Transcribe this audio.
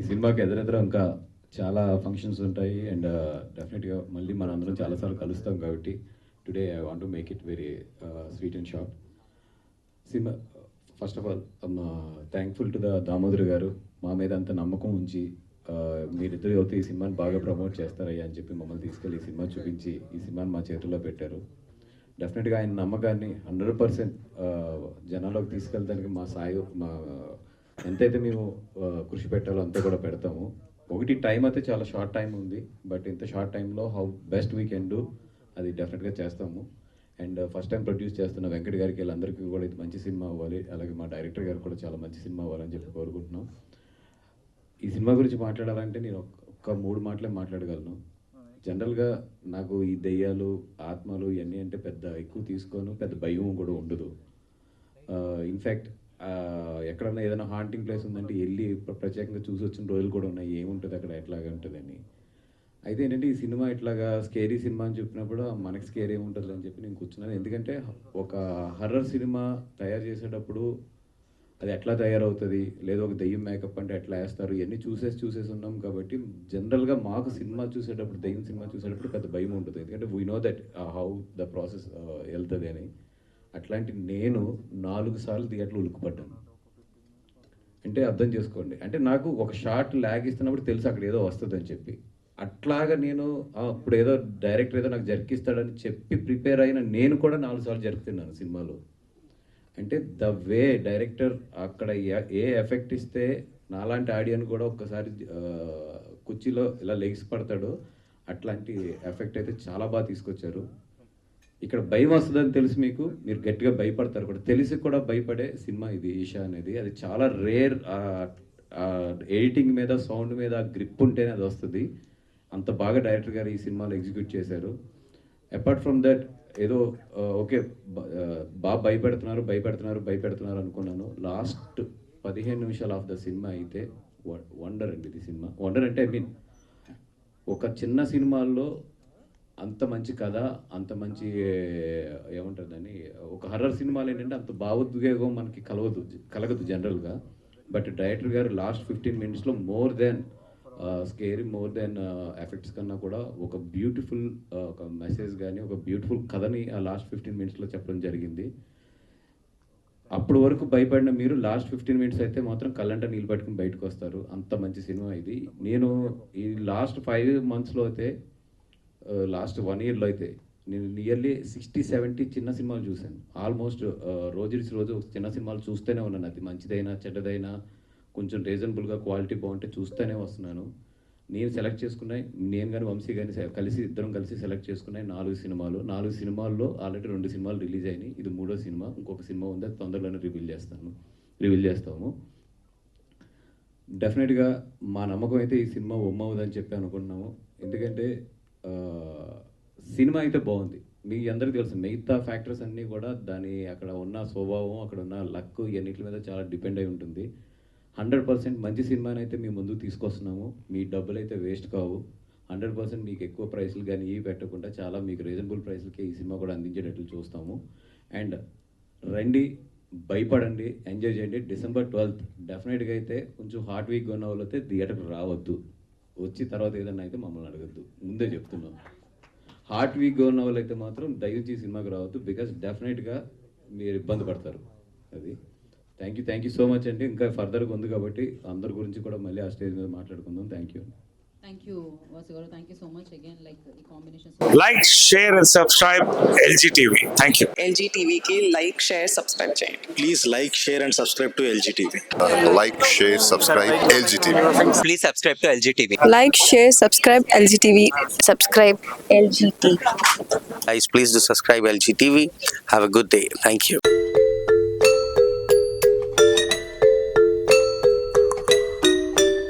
సినిమాకి ఎదురెదురు ఇంకా చాలా ఫంక్షన్స్ ఉంటాయి అండ్ డెఫినెట్గా మళ్ళీ మన అందరం చాలాసార్లు కలుస్తాం కాబట్టి today I want to make it very sweet and short. Cinema first of all thankful to the Damodar గారు మా మీద అంత నమ్మకం ఉంచి మీరిద్దరు అయితే ఈ సినిమాని బాగా ప్రమోట్ చేస్తారయ్యా అని చెప్పి మమ్మల్ని తీసుకెళ్ళి ఈ సినిమా చూపించి ఈ సినిమాని మా చేతుల్లో పెట్టారు. డెఫినెట్గా ఆయన నమ్మకాన్ని 100% జనాల్లోకి తీసుకెళ్ళడానికి మా ఎంతైతే మేము కృషి పెట్టాలో అంతా కూడా పెడతాము. ఒకటి టైం అయితే చాలా షార్ట్ టైం ఉంది, బట్ ఇంత షార్ట్ టైంలో how best we can do అది డెఫినెట్గా చేస్తాము. అండ్ ఫస్ట్ టైం ప్రొడ్యూస్ చేస్తున్న వెంకట్ గారికి వీళ్ళందరికీ కూడా ఇది మంచి సినిమా అవ్వాలి, అలాగే మా డైరెక్టర్ గారు కూడా చాలా మంచి సినిమా అవ్వాలని చెప్పి కోరుకుంటున్నాం. ఈ సినిమా గురించి మాట్లాడాలంటే నేను ఒక్క 3 మాటలే మాట్లాడగలను. జనరల్గా నాకు ఈ దెయ్యాలు ఆత్మలు ఇవన్నీ అంటే పెద్ద ఎక్కువ తీసుకోను, పెద్ద భయం కూడా ఉండదు. ఇన్ఫ్యాక్ట్ ఎక్కడన్నా ఏదైనా హాంటింగ్ ప్లేస్ ఉందంటే వెళ్ళి ప్రత్యేకంగా చూసి వచ్చిన రోజులు కూడా ఉన్నాయి, ఏముంటుంది అక్కడ ఎట్లాగా ఉంటుందని. అయితే ఏంటంటే ఈ సినిమా ఇట్లాగా స్కేరీ సినిమా అని చెప్పినప్పుడు మనకి స్కేరీ ఏముంటుంది అని చెప్పి నేను కూర్చున్నాను. ఎందుకంటే ఒక హర్రర్ సినిమా తయారు చేసేటప్పుడు అది ఎట్లా తయారవుతుంది, లేదా ఒక దెయ్యం మేకప్ అంటే ఎట్లా వేస్తారు, ఇవన్నీ చూసేసి ఉన్నాం కాబట్టి జనరల్గా మాకు సినిమా చూసేటప్పుడు దెయ్యం సినిమా చూసేటప్పుడు పెద్ద భయం ఉంటుంది. ఎందుకంటే we know that how the process వెళ్తుంది అని. అట్లాంటి నేను 4 సార్లు థియేటర్లో ఉలుక్కుపడ్డాను. అంటే అర్థం చేసుకోండి, అంటే నాకు ఒక షార్ట్ ల్యాగ్ ఇస్తున్నప్పుడు తెలుసు అక్కడ ఏదో వస్తుంది అని చెప్పి. అట్లాగా నేను ఇప్పుడు ఏదో డైరెక్టర్ ఏదో నాకు జరికిస్తాడని చెప్పి ప్రిపేర్ అయిన నేను కూడా 4 సార్లు జరుపుతున్నాను సినిమాలో. అంటే ద వే డైరెక్టర్ అక్కడ ఏ ఎఫెక్ట్ ఇస్తే నాలాంటి ఆడియన్ కూడా ఒక్కసారి కుర్చీలో ఇలా లెగ్స్ పడతాడో అట్లాంటి ఎఫెక్ట్ అయితే చాలా బాగా తీసుకొచ్చారు. ఇక్కడ భయం వస్తుందని తెలుసు మీకు, మీరు గట్టిగా భయపడతారు కూడా, తెలిసి కూడా భయపడే సినిమా ఇది ఈషా అనేది. అది చాలా రేర్. ఎడిటింగ్ మీద సౌండ్ మీద గ్రిప్ ఉంటేనే అది వస్తుంది. అంత బాగా డైరెక్టర్ గారు ఈ సినిమాలో ఎగ్జిక్యూట్ చేశారు. అపార్ట్ ఫ్రమ్ దట్ ఏదో ఓకే బాగా భయపెడుతున్నారు అనుకున్నాను. లాస్ట్ 15 నిమిషాలు ఆఫ్ ద సినిమా అయితే వండర్ అండి. ఇది సినిమా వండర్ అంటే ఐ మీన్ ఒక చిన్న సినిమాల్లో అంత మంచి కథ, అంత మంచి ఏమంటుందని, ఒక హర్రర్ సినిమాలు ఏంటంటే అంత భావోద్వేగం మనకి కలగదు జనరల్గా. బట్ డైరెక్టర్ గారు లాస్ట్ 15 మినిట్స్లో more than scary, more than effects కన్నా కూడా ఒక బ్యూటిఫుల్ ఒక మెసేజ్ కానీ ఒక బ్యూటిఫుల్ కథని ఆ లాస్ట్ 15 మినిట్స్లో చెప్పడం జరిగింది. అప్పటి వరకు భయపడిన మీరు లాస్ట్ 15 మినిట్స్ అయితే మాత్రం కళ్ళంట నీళ్ళు పట్టుకుని బయటకు వస్తారు. అంత మంచి సినిమా ఇది. నేను ఈ లాస్ట్ 5 మంత్స్లో అయితే, లాస్ట్ 1 ఇయర్లో అయితే నేను నియర్లీ 60-70 చిన్న సినిమాలు చూశాను. ఆల్మోస్ట్ రోజు చిన్న సినిమాలు చూస్తూనే ఉన్నాను. అది మంచిదైనా చెడ్డదైనా కొంచెం రీజనబుల్గా క్వాలిటీ బాగుంటే చూస్తూనే వస్తున్నాను. నేను సెలెక్ట్ చేసుకున్నాయి, నేను కానీ వంశీ కానీ ఇద్దరం కలిసి సెలెక్ట్ చేసుకున్నాయి 4 సినిమాలు. 4 సినిమాల్లో ఆల్రెడీ 2 సినిమాలు రిలీజ్ అయినాయి. ఇది 3వ సినిమా. ఇంకొక సినిమా ఉంది, అది తొందరలోనే రివీల్ చేస్తాము. డెఫినెట్గా మా నమ్మకం అయితే ఈ సినిమా ఒమ్మవుదని చెప్పి అనుకుంటున్నాము. ఎందుకంటే సినిమా అయితే బాగుంది. మీ అందరికీ తెలుసు మిగతా ఫ్యాక్టర్స్ అన్నీ కూడా దాని అక్కడ ఉన్న స్వభావం, అక్కడ ఉన్న లక్ ఇవన్నిటి మీద చాలా డిపెండ్ అయి ఉంటుంది. 100% మంచి సినిమాని అయితే మీ ముందుకు తీసుకొస్తున్నాము. మీ డబ్బులు అయితే వేస్ట్ కావు. 100% మీకు ఎక్కువ ప్రైస్లు కానీ ఇవి పెట్టకుండా చాలా మీకు రీజనబుల్ ప్రైస్లకే ఈ సినిమా కూడా అందించేటట్లు చూస్తాము. అండ్ రండి, భయపడండి, ఎంజాయ్ చేయండి. December 12th డెఫినెట్గా అయితే కొంచెం హార్ట్ వీక్గా ఉన్న వాళ్ళు అయితే థియేటర్కి రావద్దు. వచ్చి తర్వాత ఏదన్నా అయితే మమ్మల్ని అడగద్దు, ముందే చెప్తున్నాం. హార్ట్ వీక్గా ఉన్న వాళ్ళు అయితే మాత్రం దయచేసి ఈ సినిమాకి రావద్దు, బికాస్ డెఫినెట్గా మీరు ఇబ్బంది పడతారు. అది థ్యాంక్ యూ సో మచ్ అండి. ఇంకా ఫర్దర్గా ఉంది కాబట్టి అందరి గురించి కూడా మళ్ళీ ఆ స్టేజ్ మీద మాట్లాడుకుందాం. థ్యాంక్ యూ వాసు గారు. Thank you so much again. Like ఈ combination, like, share and subscribe LG TV. Thank you. LG TV కి లైక్, షేర్, సబ్స్క్రైబ్ చేయండి. Please like, share and subscribe to LG TV. Like, share, subscribe LG TV. Please subscribe to LG TV. Like, share, subscribe LG TV. Subscribe LG TV. Guys, please do subscribe LG TV. Have a good day. Thank you.